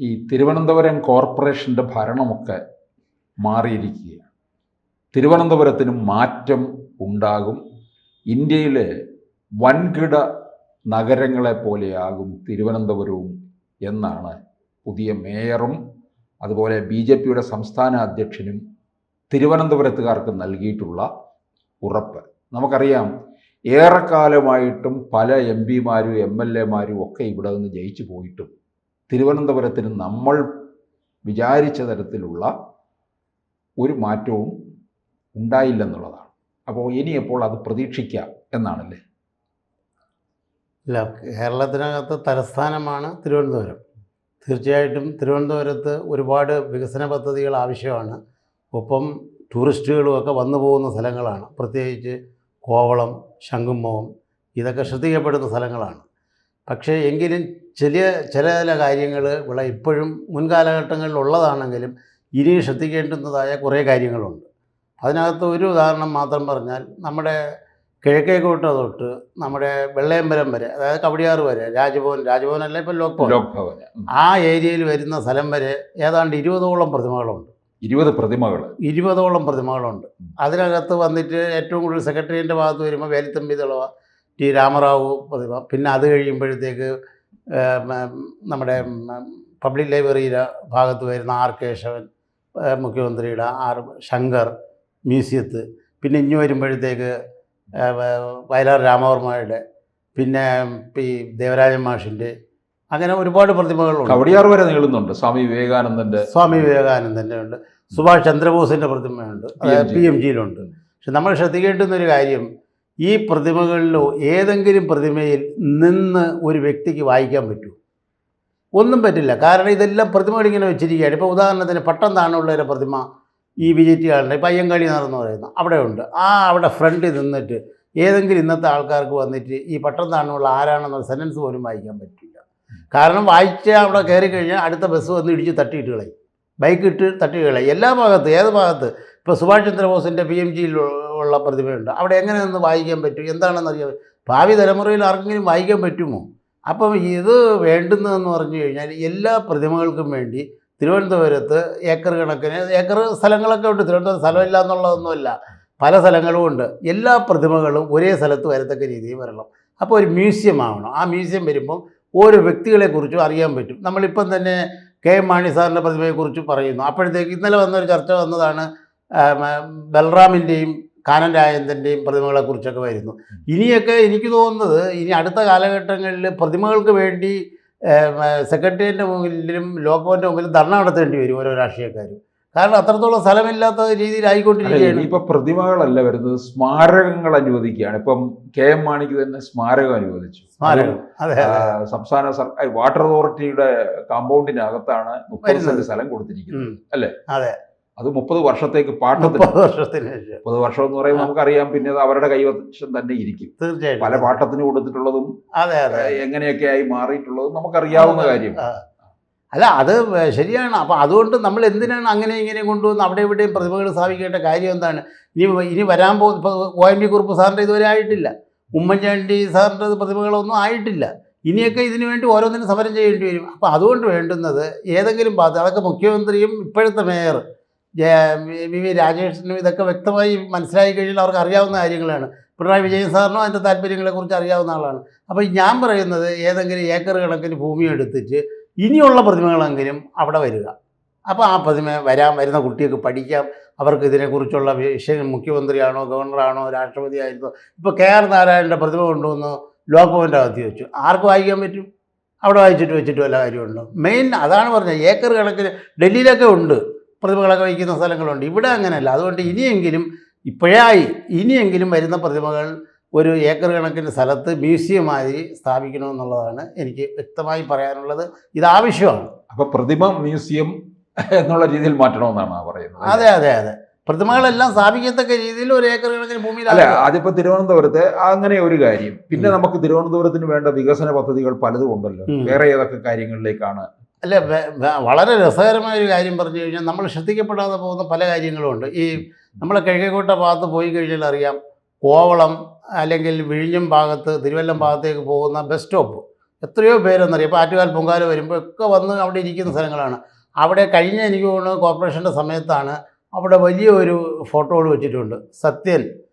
ഈ തിരുവനന്തപുരം കോർപ്പറേഷൻ്റെ ഭരണമൊക്കെ മാറിയിരിക്കുകയാണ്. തിരുവനന്തപുരത്തിന് മാറ്റം ഉണ്ടാകും. ഇന്ത്യയിലെ വൻകിട നഗരങ്ങളെ പോലെയാകും തിരുവനന്തപുരവും എന്നാണ് പുതിയ മേയറും അതുപോലെ BJPയുടെ സംസ്ഥാന അധ്യക്ഷനും തിരുവനന്തപുരത്തുകാർക്ക് നൽകിയിട്ടുള്ള ഉറപ്പ്. നമുക്കറിയാം, ഏറെക്കാലമായിട്ടും പല MP മാരും MLA മാരും ഒക്കെ ഇവിടെ നിന്ന് ജയിച്ചു പോയിട്ടും തിരുവനന്തപുരത്തിന് നമ്മൾ വിചാരിച്ച തരത്തിലുള്ള ഒരു മാറ്റവും ഉണ്ടായില്ലെന്നുള്ളതാണ്. അപ്പോൾ ഇനിയപ്പോൾ അത് പ്രതീക്ഷിക്കാം എന്നാണല്ലേ? ഇല്ല, കേരളത്തിനകത്ത് തലസ്ഥാനമാണ് തിരുവനന്തപുരം. തീർച്ചയായിട്ടും തിരുവനന്തപുരത്ത് ഒരുപാട് വികസന പദ്ധതികൾ ആവശ്യമാണ്. ഒപ്പം ടൂറിസ്റ്റുകളുമൊക്കെ വന്നു പോകുന്ന സ്ഥലങ്ങളാണ്. പ്രത്യേകിച്ച് കോവളം, ശംഖുമുഖം ഇതൊക്കെ ശ്രദ്ധിക്കപ്പെടുന്ന സ്ഥലങ്ങളാണ്. പക്ഷേ എങ്കിലും ചില കാര്യങ്ങൾ ഇവിടെ ഇപ്പോഴും മുൻകാലഘട്ടങ്ങളിലുള്ളതാണെങ്കിലും ഇനി ശ്രദ്ധിക്കേണ്ടുന്നതായ കുറേ കാര്യങ്ങളുണ്ട്. അതിനകത്ത് ഒരു ഉദാഹരണം മാത്രം പറഞ്ഞാൽ, നമ്മുടെ കിഴക്കേക്കോട്ട തൊട്ട് നമ്മുടെ വെള്ളയമ്പലം വരെ, അതായത് കവടിയാറ് വരെ, രാജ്ഭവനല്ല ഇപ്പോൾ ലോക് ഭവൻ, ആ ഏരിയയിൽ വരുന്ന സ്ഥലം വരെ ഏതാണ്ട് 20ഓളം പ്രതിമകളുണ്ട്. 20ഓളം പ്രതിമകളുണ്ട്. അതിനകത്ത് വന്നിട്ട് ഏറ്റവും കൂടുതൽ സെക്രട്ടേറിയറ്റിൻ്റെ ഭാഗത്ത് വരുമ്പോൾ വേലുത്തമ്പി ദളവ, T. രാമറാവു പ്രതിമ, പിന്നെ അത് കഴിയുമ്പോഴത്തേക്ക് നമ്മുടെ പബ്ലിക് ലൈബ്രറിയുടെ ഭാഗത്ത് വരുന്ന R. കേശവൻ, മുഖ്യമന്ത്രിയുടെ ശങ്കർ മ്യൂസിയത്ത്, പിന്നെ ഇഞ്ഞു വരുമ്പോഴത്തേക്ക് വയലാർ രാമവർമ്മയുടെ, പിന്നെ ഈ ദേവരാജൻ മാഷിൻ്റെ, അങ്ങനെ ഒരുപാട് പ്രതിമകളുണ്ട്. കവടിയാർ വരെ നീളുന്നുണ്ട്. സ്വാമി വിവേകാനന്ദൻ്റെ ഉണ്ട്, സുഭാഷ് ചന്ദ്രബോസിൻ്റെ പ്രതിമയുണ്ട്, PMGയിലുണ്ട്. പക്ഷെ നമ്മൾ ശ്രദ്ധിക്കേണ്ടുന്നൊരു കാര്യം, ഈ പ്രതിമകളിലോ ഏതെങ്കിലും പ്രതിമയിൽ നിന്ന് ഒരു വ്യക്തിക്ക് വായിക്കാൻ പറ്റുമോ? ഒന്നും പറ്റില്ല. കാരണം ഇതെല്ലാം പ്രതിമകളിങ്ങനെ വെച്ചിരിക്കുകയാണ്. ഇപ്പോൾ ഉദാഹരണത്തിന് പട്ടം താണുള്ളവരുടെ പ്രതിമ ഈ BJP ആളുടെ ഇപ്പോൾ അയ്യങ്കാളി നടന്ന് പറയുന്ന അവിടെ ഉണ്ട്. അവിടെ ഫ്രണ്ടിൽ നിന്നിട്ട് ഏതെങ്കിലും ഇന്നത്തെ ആൾക്കാർക്ക് വന്നിട്ട് ഈ പട്ടം താണുള്ള ആരാണെന്നുള്ള സെൻറ്റൻസ് പോലും വായിക്കാൻ പറ്റില്ല. കാരണം വായിച്ചാൽ അവിടെ കയറി കഴിഞ്ഞാൽ അടുത്ത ബസ് വന്ന് ഇടിച്ച് തട്ടിയിട്ട് കളയും, ബൈക്ക് ഇട്ട് തട്ടി കളയും. എല്ലാ ഭാഗത്ത്, ഏത് ഭാഗത്ത്. ഇപ്പോൾ സുഭാഷ് ചന്ദ്രബോസിൻ്റെ PMGയിൽ ഉള്ള പ്രതിമയുണ്ട്. അവിടെ എങ്ങനെ നിന്ന് വായിക്കാൻ പറ്റും? എന്താണെന്നറിയാം. ഭാവി തലമുറയിൽ ആർക്കെങ്കിലും വായിക്കാൻ പറ്റുമോ? അപ്പം ഇത് വേണ്ടുന്നതെന്ന് പറഞ്ഞു കഴിഞ്ഞാൽ എല്ലാ പ്രതിമകൾക്കും വേണ്ടി തിരുവനന്തപുരത്ത് ഏക്കർ സ്ഥലങ്ങളൊക്കെ ഉണ്ട്. തിരുവനന്തപുരം സ്ഥലമില്ല എന്നുള്ളതൊന്നുമല്ല, പല സ്ഥലങ്ങളും ഉണ്ട്. എല്ലാ പ്രതിമകളും ഒരേ സ്ഥലത്ത് വരത്തക്ക രീതിയിൽ വരണം. അപ്പോൾ ഒരു മ്യൂസിയം ആവണം. ആ മ്യൂസിയം വരുമ്പം ഓരോ വ്യക്തികളെക്കുറിച്ചും അറിയാൻ പറ്റും. നമ്മളിപ്പം തന്നെ KM മാണി സാറിൻ്റെ പ്രതിമയെക്കുറിച്ച് പറയുന്നു. അപ്പോഴത്തേക്ക് ഇന്നലെ വന്നൊരു ചർച്ച വന്നതാണ്, ബൽറാമിൻ്റെയും കാനൻ രാജേന്ദ്രൻ്റെയും പ്രതിമകളെക്കുറിച്ചൊക്കെ വരുന്നു. ഇനിയൊക്കെ എനിക്ക് തോന്നുന്നത് ഇനി അടുത്ത കാലഘട്ടങ്ങളിൽ പ്രതിമകൾക്ക് വേണ്ടി സെക്രട്ടേറിയറ്റിൻ്റെ മുമ്പിലും ലോക്ഭവൻ്റെ മുമ്പിലും ധർണ നടത്തേണ്ടി വരും ഓരോ രാഷ്ട്രീയക്കാരും. കാരണം അത്രത്തോളം സ്ഥലമില്ലാത്ത രീതിയിലായിക്കൊണ്ടിരിക്കുകയാണ്. ഇപ്പം പ്രതിമകളല്ല വരുന്നത്, സ്മാരകങ്ങൾ അനുവദിക്കുകയാണ്. ഇപ്പം KM മാണിക്ക് തന്നെ സ്മാരകം അനുവദിച്ചു. സംസ്ഥാന സർക്കാർ വാട്ടർ അതോറിറ്റിയുടെ കോമ്പൗണ്ടിനകത്താണ് 30 സെന്റ് സ്ഥലം കൊടുത്തിരിക്കുന്നത്, അല്ലേ? അതെ. അത് 30 വർഷത്തേക്ക് പാട്ടത്തിന്. 30 വർഷം എന്ന് പറയുമ്പോൾ നമുക്കറിയാം, പിന്നെ അത് അവരുടെ കൈവശം തന്നെ ഇരിക്കും. തീർച്ചയായിട്ടും പല പാട്ടത്തിന് കൊടുത്തിട്ടുള്ളതും എങ്ങനെയൊക്കെ ആയി മാറിയിട്ടുള്ളതും നമുക്കറിയാവുന്ന കാര്യം. അല്ല, അത് ശരിയാണ്. അപ്പം അതുകൊണ്ട് നമ്മൾ എന്തിനാണ് അങ്ങനെ ഇങ്ങനെ കൊണ്ടുവന്ന് അവിടെ ഇവിടെയും പ്രതിമകൾ സ്ഥാപിക്കേണ്ട കാര്യം എന്താണ്? ഇനി വരാൻ പോകുന്ന, ഇപ്പോൾ OMV കുറുപ്പ് സാറിൻ്റെ ഇതുവരെ ആയിട്ടില്ല, ഉമ്മൻചാണ്ടി സാറിൻ്റെ പ്രതിമകളൊന്നും ആയിട്ടില്ല. ഇനിയൊക്കെ ഇതിനു വേണ്ടി ഓരോന്നിനും സമരം ചെയ്യേണ്ടി വരും. അപ്പോൾ അതുകൊണ്ട് വേണ്ടുന്നത് ഏതെങ്കിലും ഭാഗത്ത്, അതൊക്കെ മുഖ്യമന്ത്രിയും ഇപ്പോഴത്തെ മേയർ VV രാജേഷിനും ഇതൊക്കെ വ്യക്തമായി മനസ്സിലായി കഴിഞ്ഞാൽ അവർക്ക് അറിയാവുന്ന കാര്യങ്ങളാണ്. പിണറായി വിജയൻ സാറിനും അതിൻ്റെ താല്പര്യങ്ങളെക്കുറിച്ച് അറിയാവുന്ന ആളാണ്. അപ്പോൾ ഞാൻ പറയുന്നത്, ഏതെങ്കിലും ഏക്കർ കണക്കിന് ഭൂമി എടുത്തിട്ട് ഇനിയുള്ള പ്രതിമകളെങ്കിലും അവിടെ വരിക. അപ്പോൾ ആ പ്രതിമ വരുന്ന കുട്ടികൾക്ക് പഠിക്കാം. അവർക്ക് ഇതിനെക്കുറിച്ചുള്ള വിഷയം, മുഖ്യമന്ത്രിയാണോ ഗവർണറാണോ രാഷ്ട്രപതിയായിരുന്നോ, ഇപ്പോൾ KR നാരായണൻ്റെ പ്രതിമ കൊണ്ടുവന്ന് ലോക് ഭവൻ്റെ അകത്ത് വെച്ചു. ആർക്ക് വായിക്കാൻ പറ്റും? അവിടെ വായിച്ചിട്ട് വല്ല കാര്യമുണ്ടോ? മെയിൻ അതാണ് പറഞ്ഞത്. ഏക്കർ കണക്കിന് ഡൽഹിയിലൊക്കെ ഉണ്ട്, പ്രതിമകളൊക്കെ വയ്ക്കുന്ന സ്ഥലങ്ങളുണ്ട്. ഇവിടെ അങ്ങനെയല്ല. അതുകൊണ്ട് ഇനിയെങ്കിലും വരുന്ന പ്രതിമകൾ ഒരു ഏക്കർ കണക്കിന് സ്ഥലത്ത് മ്യൂസിയമായി സ്ഥാപിക്കണമെന്നുള്ളതാണ് എനിക്ക് വ്യക്തമായി പറയാനുള്ളത്. ഇതാവശ്യമാണ്. അപ്പോൾ പ്രതിമ മ്യൂസിയം എന്നുള്ള രീതിയിൽ മാറ്റണമെന്നാണ് പറയുന്നത്. അതെ. പ്രതിമകളെല്ലാം സ്ഥാപിക്കത്തക്ക രീതിയിൽ ഒരു ഏക്കർ കണക്കിന് ഭൂമിയിൽ. അല്ല, അതിപ്പോൾ തിരുവനന്തപുരത്ത് അങ്ങനെ ഒരു കാര്യം. പിന്നെ നമുക്ക് തിരുവനന്തപുരത്തിന് വേണ്ട വികസന പദ്ധതികൾ പലതും ഉണ്ടല്ലോ. വേറെ ഏതൊക്കെ കാര്യങ്ങളിലേക്കാണ്? അല്ല, വളരെ രസകരമായൊരു കാര്യം പറഞ്ഞു കഴിഞ്ഞാൽ, നമ്മൾ ശ്രദ്ധിക്കപ്പെടാതെ പോകുന്ന പല കാര്യങ്ങളുമുണ്ട്. ഈ നമ്മളെ കിഴക്കേക്കോട്ട ഭാഗത്ത് പോയി കഴിഞ്ഞാൽ അറിയാം, കോവളം അല്ലെങ്കിൽ വിഴിഞ്ഞം ഭാഗത്ത്, തിരുവല്ലം ഭാഗത്തേക്ക് പോകുന്ന ബസ് സ്റ്റോപ്പ് എത്രയോ പേരെന്നറിയാം. ഇപ്പോൾ ആറ്റുകാൽ പൊങ്കാല വരുമ്പോൾ ഒക്കെ വന്ന് അവിടെ ഇരിക്കുന്ന സ്ഥലങ്ങളാണ്. അവിടെ കഴിഞ്ഞ എനിക്ക് തോന്നുന്നു കോർപ്പറേഷൻ്റെ സമയത്താണ് അവിടെ വലിയൊരു ഫോട്ടോകൾ വെച്ചിട്ടുണ്ട്. സത്യൻ,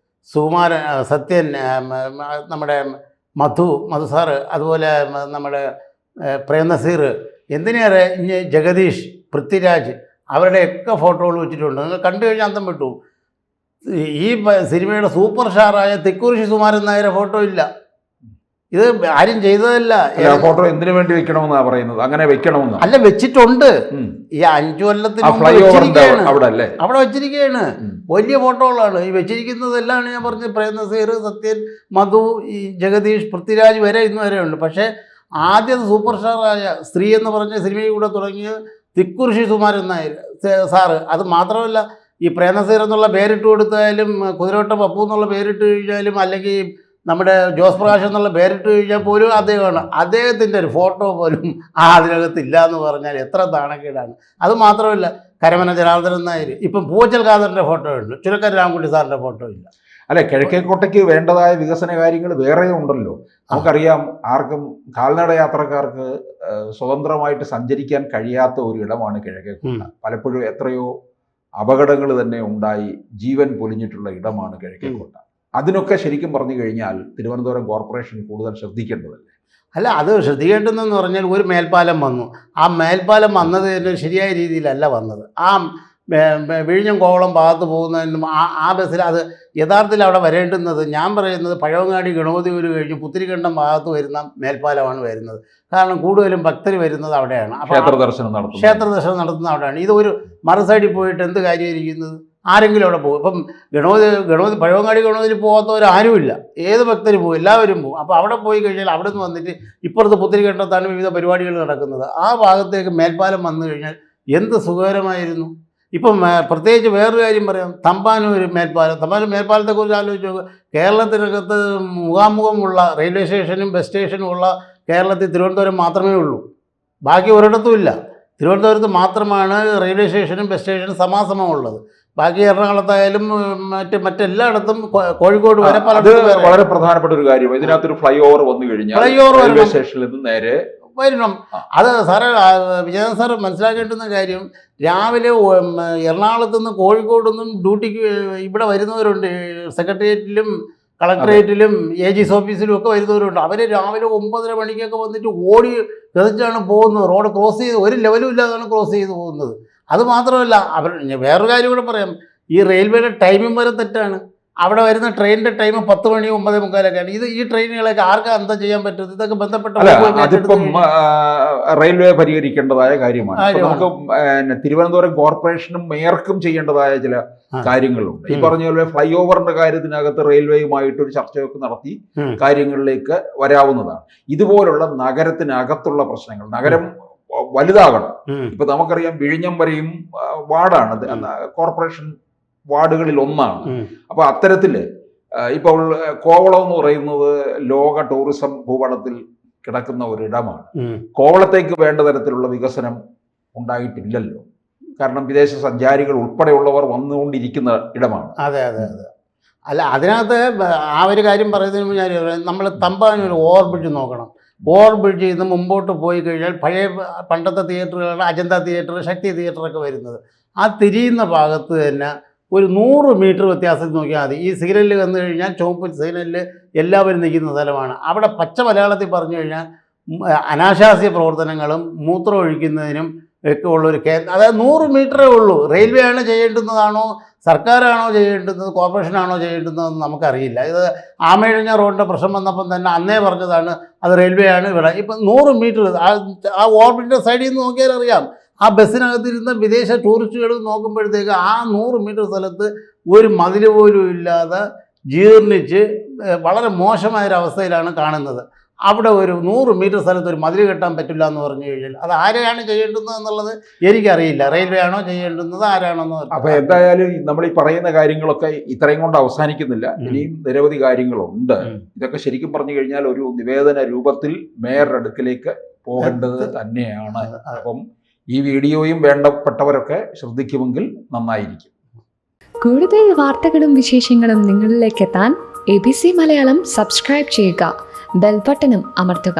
സുകുമാരൻ, സത്യൻ, നമ്മുടെ മധു സാറ്, അതുപോലെ നമ്മുടെ പ്രേംനസീർ, എന്തിനേറെ ഇനി ജഗദീഷ്, പൃഥ്വിരാജ്, അവരുടെയൊക്കെ ഫോട്ടോകൾ വെച്ചിട്ടുണ്ട്. നിങ്ങൾ കണ്ടു കഴിഞ്ഞാൽ അന്തം വിട്ടു. ഈ സിനിമയുടെ സൂപ്പർ സ്റ്റാറായ തിക്കുറിശി സുകുമാരൻ നായരുടെ ഫോട്ടോ ഇല്ല. ഇത് ആരും ചെയ്തതല്ല. ഫോട്ടോ എന്തിനു വേണ്ടി വെക്കണമെന്നാ പറയുന്നത്? അങ്ങനെ വെക്കണമെന്ന് അല്ല, വെച്ചിട്ടുണ്ട്. ഈ 5 കൊല്ലത്തിന് അവിടെ വെച്ചിരിക്കുകയാണ്. വലിയ ഫോട്ടോകളാണ് ഈ വെച്ചിരിക്കുന്നതെല്ലാം. ഞാൻ പറഞ്ഞത് പ്രേംനസീർ, സത്യൻ, മധു, ഈ ജഗദീഷ്, പൃഥ്വിരാജ് വരെ ഇന്ന് വരെ ഉണ്ട്. പക്ഷേ ആദ്യം സൂപ്പർ സ്റ്റാറായ സ്ത്രീ എന്ന് പറഞ്ഞ സിനിമയിൽ കൂടെ തുടങ്ങിയ തിക്കുറിശി സുകുമാരൻ നായർ സാറ്. അത് മാത്രമല്ല, ഈ പ്രേംനസീർ എന്നുള്ള പേരിട്ട് കൊടുത്താലും, കുതിരവട്ട പപ്പു എന്നുള്ള പേരിട്ട് കഴിഞ്ഞാലും, അല്ലെങ്കിൽ നമ്മുടെ ജോസ് പ്രകാശ് എന്നുള്ള പേരിട്ട് കഴിഞ്ഞാൽ പോലും അദ്ദേഹമാണ്. അദ്ദേഹത്തിൻ്റെ ഒരു ഫോട്ടോ പോലും അതിനകത്തില്ല എന്ന് പറഞ്ഞാൽ എത്ര നാണക്കേടാണ്. അത് മാത്രമല്ല, കരമന ജനാർദ്ദനൻ നായർ, ഇപ്പം പൂച്ചൽ ഖാദറിൻ്റെ ഫോട്ടോ ഉണ്ട്, ചുരക്കര രാമൻകുട്ടി സാറിൻ്റെ ഫോട്ടോ ഇല്ല. അല്ലെ, കിഴക്കേക്കോട്ടയ്ക്ക് വേണ്ടതായ വികസന കാര്യങ്ങൾ വേറെ ഉണ്ടല്ലോ. നമുക്കറിയാം, ആർക്കും കാൽനട യാത്രക്കാർക്ക് സ്വതന്ത്രമായിട്ട് സഞ്ചരിക്കാൻ കഴിയാത്ത ഒരു ഇടമാണ് കിഴക്കേക്കോട്ട. പലപ്പോഴും എത്രയോ അപകടങ്ങൾ തന്നെ ഉണ്ടായി ജീവൻ പൊലിഞ്ഞിട്ടുള്ള ഇടമാണ് കിഴക്കേക്കോട്ട. അതിനൊക്കെ ശരിക്കും പറഞ്ഞു കഴിഞ്ഞാൽ തിരുവനന്തപുരം കോർപ്പറേഷൻ കൂടുതൽ ശ്രദ്ധിക്കേണ്ടതല്ലേ? അല്ല, അത് ശ്രദ്ധിക്കേണ്ടതെന്ന് പറഞ്ഞാൽ ഒരു മേൽപ്പാലം വന്നു. ആ മേൽപ്പാലം വന്നത് തന്നെ ശരിയായ രീതിയിലല്ല വന്നത്. ആ വിഴിഞ്ഞം കോവളം ഭാഗത്ത് പോകുന്നതിനും ആ ബസ്സിൽ അത് യഥാർത്ഥത്തിൽ അവിടെ വരേണ്ടുന്നത്, ഞാൻ പറയുന്നത് പഴവങ്ങാടി ഗണപതിയൂർ കഴിഞ്ഞ് പുത്തിരിക്കണ്ടം ഭാഗത്ത് വരുന്ന മേൽപ്പാലമാണ് വരുന്നത്. കാരണം കൂടുതലും ഭക്തർ വരുന്നത് അവിടെയാണ്. ക്ഷേത്ര ദർശനം നടത്തുന്നത് അവിടെയാണ്. ഇത് ഒരു മറു സൈഡിൽ പോയിട്ട് എന്ത് കാര്യമായിരിക്കുന്നത്? ആരെങ്കിലും അവിടെ പോകും. ഇപ്പം ഗണപതി പഴവങ്ങാടി ഗണപതിയിൽ പോകാത്തവരാരുമില്ല. ഏത് ഭക്തർ പോകും, എല്ലാവരും പോകും. അപ്പോൾ അവിടെ പോയി കഴിഞ്ഞാൽ അവിടെ നിന്ന് വന്നിട്ട് ഇപ്പുറത്ത് പുത്തിരിക്കണ്ടത്താണ് വിവിധ പരിപാടികൾ നടക്കുന്നത്. ആ ഭാഗത്തേക്ക് മേൽപ്പാലം വന്നു കഴിഞ്ഞാൽ എന്ത് സുഖകരമായിരുന്നു. ഇപ്പം പ്രത്യേകിച്ച് വേറൊരു കാര്യം പറയാം, തമ്പാനൂർ മേൽപ്പാലത്തെക്കുറിച്ച് ആലോചിച്ച് നോക്കുക. കേരളത്തിനകത്ത് മുഖാമുഖമുള്ള റെയിൽവേ സ്റ്റേഷനും ബസ് സ്റ്റേഷനും ഉള്ള കേരളത്തിൽ തിരുവനന്തപുരം മാത്രമേ ഉള്ളൂ. ബാക്കി ഒരിടത്തും ഇല്ല. തിരുവനന്തപുരത്ത് മാത്രമാണ് റെയിൽവേ സ്റ്റേഷനും ബസ് സ്റ്റേഷനും സമാസമമുള്ളത്. ബാക്കി എറണാകുളത്തായാലും മറ്റെല്ലായിടത്തും കോഴിക്കോട് വരെ വളരെ പ്രധാനപ്പെട്ട ഒരു കാര്യം. ഇതിനകത്തൊരു ഫ്ലൈ ഓവർ വന്നു കഴിഞ്ഞാൽ റെയിൽവേ സ്റ്റേഷനിൽ നിന്ന് നേരെ വരണം. അത് സാറ് വിജയൻ സാർ മനസ്സിലാക്കേണ്ടുന്ന കാര്യം, രാവിലെ എറണാകുളത്തു നിന്ന് കോഴിക്കോട് നിന്നും ഡ്യൂട്ടിക്ക് ഇവിടെ വരുന്നവരുണ്ട്. സെക്രട്ടേറിയറ്റിലും കളക്ടറേറ്റിലും AG's ഓഫീസിലും ഒക്കെ വരുന്നവരുണ്ട്. അവർ രാവിലെ 9:30 മണിക്കൊക്കെ വന്നിട്ട് ഓടി തെറിച്ചാണ് പോകുന്നത്. റോഡ് ക്രോസ് ചെയ്ത് ഒരു ലെവലും ഇല്ലാതാണ് ക്രോസ് ചെയ്ത് പോകുന്നത്. അത് മാത്രമല്ല, വേറൊരു കാര്യം കൂടെ പറയാം, ഈ റെയിൽവേയുടെ ടൈമിംഗ് വരെ തെറ്റാണ്. അവിടെ വരുന്ന ട്രെയിനിൻ്റെ ടൈം 10 മണി 9:45 ഈ ട്രെയിനുകളൊക്കെ ആർക്കാ എന്താ ചെയ്യാൻ പറ്റുന്നത്? ഇതൊക്കെ ബന്ധപ്പെട്ട അതിപ്പം റെയിൽവേ പരിഹരിക്കേണ്ടതായ കാര്യമാണ്. നമുക്ക് തിരുവനന്തപുരം കോർപ്പറേഷനും മേയർക്കും ചെയ്യേണ്ടതായ ചില കാര്യങ്ങളുണ്ട്. ഈ പറഞ്ഞ പോലെ ഫ്ലൈ ഓവറിന്റെ കാര്യത്തിനകത്ത് റെയിൽവേയുമായിട്ടൊരു ചർച്ചയൊക്കെ നടത്തി കാര്യങ്ങളിലേക്ക് വരാവുന്നതാണ്. ഇതുപോലുള്ള നഗരത്തിനകത്തുള്ള പ്രശ്നങ്ങൾ, നഗരം വലുതാകണം. ഇപ്പൊ നമുക്കറിയാം, വിഴിഞ്ഞം വരെയും വാർഡാണ്, കോർപ്പറേഷൻ വാർഡുകളിൽ ഒന്നാണ്. അപ്പൊ അത്തരത്തില് ഇപ്പോൾ കോവളം എന്ന് പറയുന്നത് ലോക ടൂറിസം ഭൂപടത്തിൽ കിടക്കുന്ന ഒരിടമാണ്. കോവളത്തേക്ക് വേണ്ട തരത്തിലുള്ള വികസനം ഉണ്ടായിട്ടില്ലല്ലോ. കാരണം വിദേശ സഞ്ചാരികൾ ഉൾപ്പെടെയുള്ളവർ വന്നുകൊണ്ടിരിക്കുന്ന ഇടമാണ്. അതെ. അല്ല, അതിനകത്ത് ആ ഒരു കാര്യം പറയുന്നതിന് മുന്നേ നമ്മൾ തമ്പാനൂർ ഓവർ ബ്രിഡ്ജ് നോക്കണം. ഓവർ ബ്രിഡ്ജിൽ നിന്ന് മുമ്പോട്ട് പോയി കഴിഞ്ഞാൽ പഴയ പണ്ടത്തെ തിയേറ്ററുകളാണ് അജന്ത തിയേറ്റർ, ശക്തി തിയേറ്ററൊക്കെ വരുന്നത്. ആ തിരിയുന്ന ഭാഗത്ത് തന്നെ ഒരു 100 മീറ്റർ വ്യത്യാസത്തിൽ നോക്കിയാൽ മതി. ഈ സിഗ്നലിൽ വന്നു കഴിഞ്ഞാൽ ചുവപ്പ് സിഗ്നലിൽ എല്ലാവരും നിൽക്കുന്ന സ്ഥലമാണ്. അവിടെ പച്ച മലയാളത്തിൽ പറഞ്ഞു കഴിഞ്ഞാൽ അനാശാസ്യ പ്രവർത്തനങ്ങളും മൂത്രം ഒഴിക്കുന്നതിനും ഒക്കെ ഉള്ളൊരു അതായത് 100 മീറ്ററേ ഉള്ളൂ. റെയിൽവേ ആണ് ചെയ്യേണ്ടുന്നതാണോ, സർക്കാരാണോ ചെയ്യേണ്ടുന്നത്, കോർപ്പറേഷനാണോ ചെയ്യേണ്ടുന്നതെന്ന് നമുക്കറിയില്ല. ഇത് ആമയിഴഞ്ഞ റോഡിൻ്റെ പ്രശ്നം വന്നപ്പം തന്നെ അന്നേ പറഞ്ഞതാണ് അത് റെയിൽവേ ആണ് ഇവിടെ. ഇപ്പം 100 മീറ്റർ ആ ഓർബിറ്റിൻ്റെ സൈഡിൽ നിന്ന് നോക്കിയാൽ അറിയാം. ആ ബസ്സിനകത്തിരുന്ന വിദേശ ടൂറിസ്റ്റുകൾ നോക്കുമ്പോഴത്തേക്ക് ആ 100 മീറ്റർ സ്ഥലത്ത് ഒരു മതിൽ പോലും ഇല്ലാതെ ജീർണിച്ച് വളരെ മോശമായൊരവസ്ഥയിലാണ് കാണുന്നത്. അവിടെ ഒരു 100 മീറ്റർ സ്ഥലത്ത് ഒരു മതിൽ കെട്ടാൻ പറ്റില്ല എന്ന് പറഞ്ഞു കഴിഞ്ഞാൽ അത് ആരെയാണ് ചെയ്യേണ്ടുന്നത് എന്നുള്ളത് എനിക്കറിയില്ല. റെയിൽവേ ആണോ ചെയ്യേണ്ടുന്നത്, ആരാണെന്നോ. അപ്പോൾ എന്തായാലും നമ്മൾ ഈ പറയുന്ന കാര്യങ്ങളൊക്കെ ഇത്രയും കൊണ്ട് അവസാനിക്കുന്നില്ല. ഇനിയും നിരവധി കാര്യങ്ങളുണ്ട്. ഇതൊക്കെ ശരിക്കും പറഞ്ഞു കഴിഞ്ഞാൽ ഒരു നിവേദന രൂപത്തിൽ മേയറുടെ അടുക്കിലേക്ക് പോകേണ്ടത് തന്നെയാണ്. അപ്പം ഈ വീഡിയോയും വേണ്ടപ്പെട്ടവരൊക്കെ ശ്രദ്ധിക്കുമെങ്കിൽ നന്നായിരിക്കും. കൂടുതൽ വാർത്തകളും വിശേഷങ്ങളും നിങ്ങളിലേക്ക് എത്താൻ ABC മലയാളം സബ്സ്ക്രൈബ് ചെയ്യുക, ബെൽ ബട്ടണും അമർത്തുക.